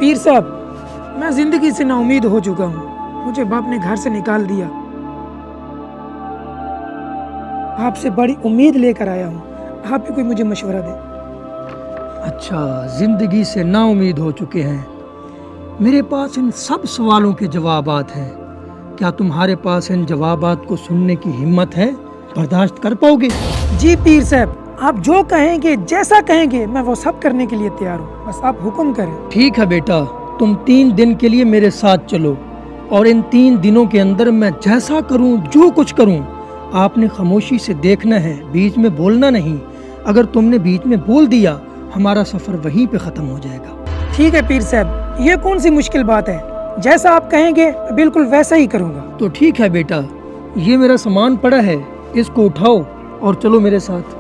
پیر صاحب، میں زندگی سے نا امید ہو چکا ہوں، مجھے باپ نے گھر سے نکال دیا، آپ سے بڑی امید لے کر آیا ہوں، آپ بھی کوئی مجھے مشورہ دیں۔ اچھا، زندگی سے نا امید ہو چکے ہیں۔ میرے پاس ان سب سوالوں کے جوابات ہیں، کیا تمہارے پاس ان جوابات کو سننے کی ہمت ہے؟ برداشت کر پاؤ گے؟ جی پیر صاحب، آپ جو کہیں گے، جیسا کہیں گے، میں وہ سب کرنے کے لیے تیار ہوں، بس آپ حکم کریں۔ ٹھیک ہے بیٹا، تم 3 دن کے لیے میرے ساتھ چلو، اور ان 3 دنوں کے اندر میں جیسا کروں، جو کچھ کروں، آپ نے خاموشی سے دیکھنا ہے، بیچ میں بولنا نہیں۔ اگر تم نے بیچ میں بول دیا، ہمارا سفر وہیں پہ ختم ہو جائے گا۔ ٹھیک ہے پیر صاحب، یہ کون سی مشکل بات ہے، جیسا آپ کہیں گے میں بالکل ویسا ہی کروں گا۔ تو ٹھیک ہے بیٹا، یہ میرا سامان پڑا ہے، اس کو اٹھاؤ اور چلو میرے ساتھ۔